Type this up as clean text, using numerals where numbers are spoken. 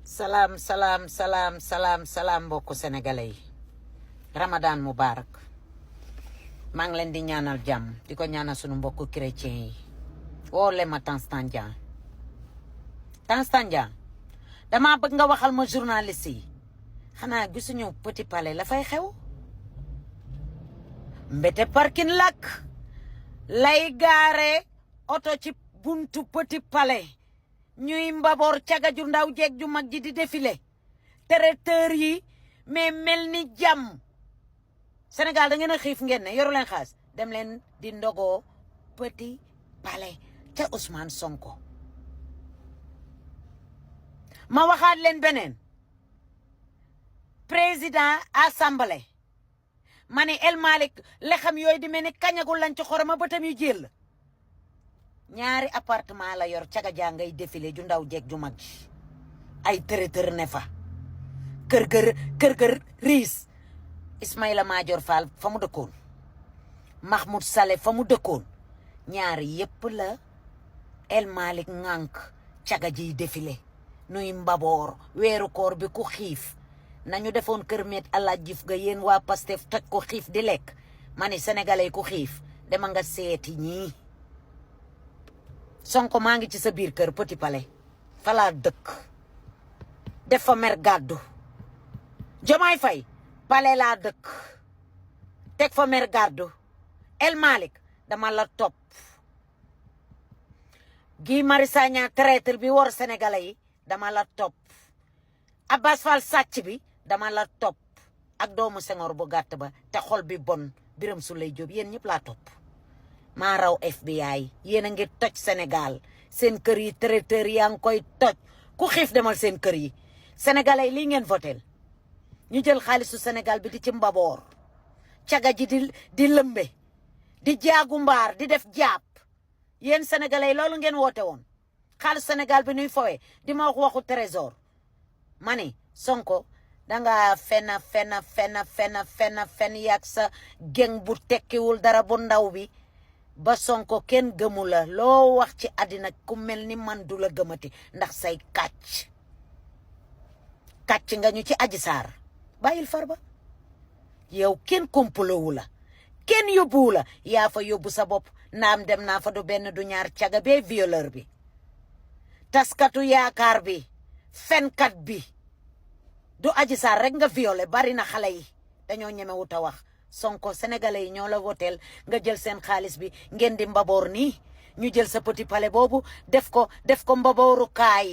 Salam, salam, salam, salam, salam mbokku sénégalais yi Ramadan Mubarak maa ngi leen di ñaanal jàmm di ko ñaanal sunu mbokku chrétien yi woole ma Tanstandian dama bëgg nga waxal ma journaliste yi xanaa gisuñu Petit Palais la fay xew mbete parking lak lay gaare oto ci buntu Petit Palais ñuy mbaboor caga ju ndaw jeeg ju mag ji di défilé traiteur yi mais mel ni jàmm Sénégal da ngeen a xiif ngeen ne yoru leen xaas dem leen di ndogoo Petit Palais ca Ousmane Sonko ma waxaat leen beneen président assemblée ma ne El Malick lexam yooyu di mel ni kañagul lañ ci xoroma bëtam yu jël ñaari appartement la yor caga jaa ngay défilé ju ndaw jeeg ju mag ji ay traiteur ne fa kër riis Ismaïla Madior Fall fa mu dëkkoon Mahmoud Saleh fa mu dëkkoon ñaari yépp la El Malick ŋànk caga jiy défilé nuy mbaboor weeru koor bi ku xiif nañu defoon kër met àla jif ga yéen waa Pastef toj ko xiif di lekk ma ni sénégalais ku xiif dema nga seeti ñii Sonko maa ngi ci sa biir kër Petit Palais falaa dëkk def fa mer gàddu Diomaye Faye Palais laa dëkk teg fa mer gàddu El Malick dama la topp Guy Marius Sagna traître bi wor sénégalais yi dama la topp Abbas Fall sàcc bi dama la topp ak doomu Senghor bu gàtt ba te xol bi bon Birame Souleye Diop yéen ñëpp laa topp maa raw FBI yéen a ngi toj Sénégal seen kër yi traiteur yaa ngi koy toj ku xiif demal seen kër yi sénégalais lii ngeen votel ñu jël xaalisu Sénégal bi di ci mbaboor caga ji di lëmbe di jaagu mbaar di def jaab yéen sénégalais loolu ngeen woote woon xaalisu Sénégal bi nuy fowee di ma wax waxu trésor ma ni Sonko danga fen yàgg sa geng bu tekkiwul dara bu ndaw bi ba Sonko kenn gëmu la loo wax ci àddina ku mel ni man du la gëmati ndax say kàcc nga ñu ci Adji Sarr bàyyil Farba yow kenn kompalowu la kenn yóbbuwu la yaa fa yóbbu sa bopp naam dem naa fa du benn du ñaar caga bee violeur bi taskatu yaakaar bi fenkat bi du Adji Sarr rek nga violé bari na xale yi dañoo ñemewut a wax Sonko sénégalais yi ñoo la woteel nga jël seen xaalis bi ngeen di mbaboor nii ñu jël sa Petit Palais boobu def ko mbabooru kaay